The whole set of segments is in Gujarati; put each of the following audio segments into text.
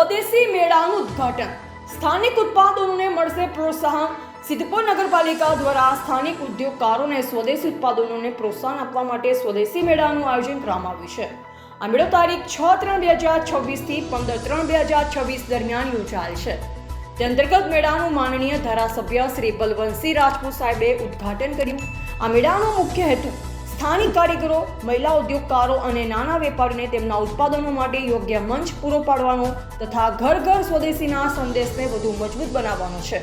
સ્વદેશી મેળાનું ઉદ્ઘાટન, સ્થાનિક ઉત્પાદનોને મળશે પ્રોત્સાહન. સિદ્ધપુર નગરપાલિકા દ્વારા સ્થાનિક ઉદ્યોગકારોને સ્વદેશી ઉત્પાદનોને પ્રોત્સાહન આપવા માટે સ્વદેશી મેળાનું આયોજન કરવામાં આવ્યું છે. આ મેળો તારીખ 6/3/2026 થી 15/3/2026 દરમિયાન યોજાયેલ છે. તે અંતર્ગત મેળાનું માનનીય ધારાસભ્ય શ્રી બલવંતસિંહ રાજપૂત સાહેબે ઉદ્ઘાટન કર્યું. આ મેળાનો મુખ્ય હેતુ સ્થાનિક કારીગરો, મહિલા ઉદ્યોગકારો અને નાના વેપારીઓને તેમના ઉત્પાદનો માટે યોગ્ય મંચ પૂરો પાડવાનો તથા ઘર ઘર સ્વદેશીના સંદેશને વધુ મજબૂત બનાવવાનો છે.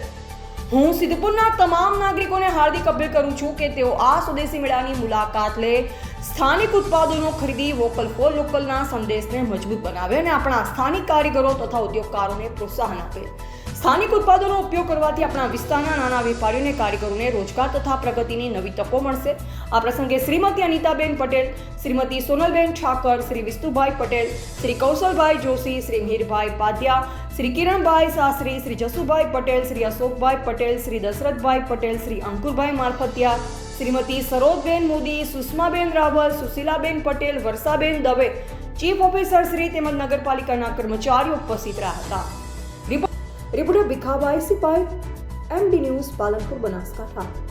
હું સિદ્ધપુરના તમામ નાગરિકોને હાર્દિક અપીલ કરું છું કે તેઓ આ સ્વદેશી મેળાની મુલાકાત લે, સ્થાનિક ઉત્પાદનો ખરીદી વોકલ ફોર લોકલના સંદેશને મજબૂત બનાવે અને આપણા સ્થાનિક કારીગરો તથા ઉદ્યોગકારોને પ્રોત્સાહન આપે. સ્થાનિક ઉત્પાદનોનો ઉપયોગ કરવાથી આપણા વિસ્તારના નાના વેપારીઓને, કારીગરોને રોજગાર તથા પ્રગતિની નવી તકો મળશે. આ પ્રસંગે શ્રીમતી અનિતાબેન પટેલ, શ્રીમતી સોનલબેન ઠાકર, શ્રી વિષ્ણુભાઈ પટેલ, શ્રી કૌશલભાઈ જોશી, શ્રી મીરભાઈ પાદ્યા, શ્રી કિરણભાઈ શાસ્ત્રી, શ્રી જસુભાઈ પટેલ, શ્રી અશોકભાઈ પટેલ, શ્રી દશરથભાઈ પટેલ, શ્રી અંકુરભાઈ મારફતિયા, શ્રીમતી સરોજબેન મોદી, સુષ્માબેન રાવલ, સુશીલાબેન પટેલ, વર્ષાબેન દવે, ચીફ ઓફિસર શ્રી તેમજ નગરપાલિકાના કર્મચારીઓ ઉપસ્થિત રહ્યા હતા. Reporter Bhikhabhai Sipai, MD news, Palanpur, Banaskantha.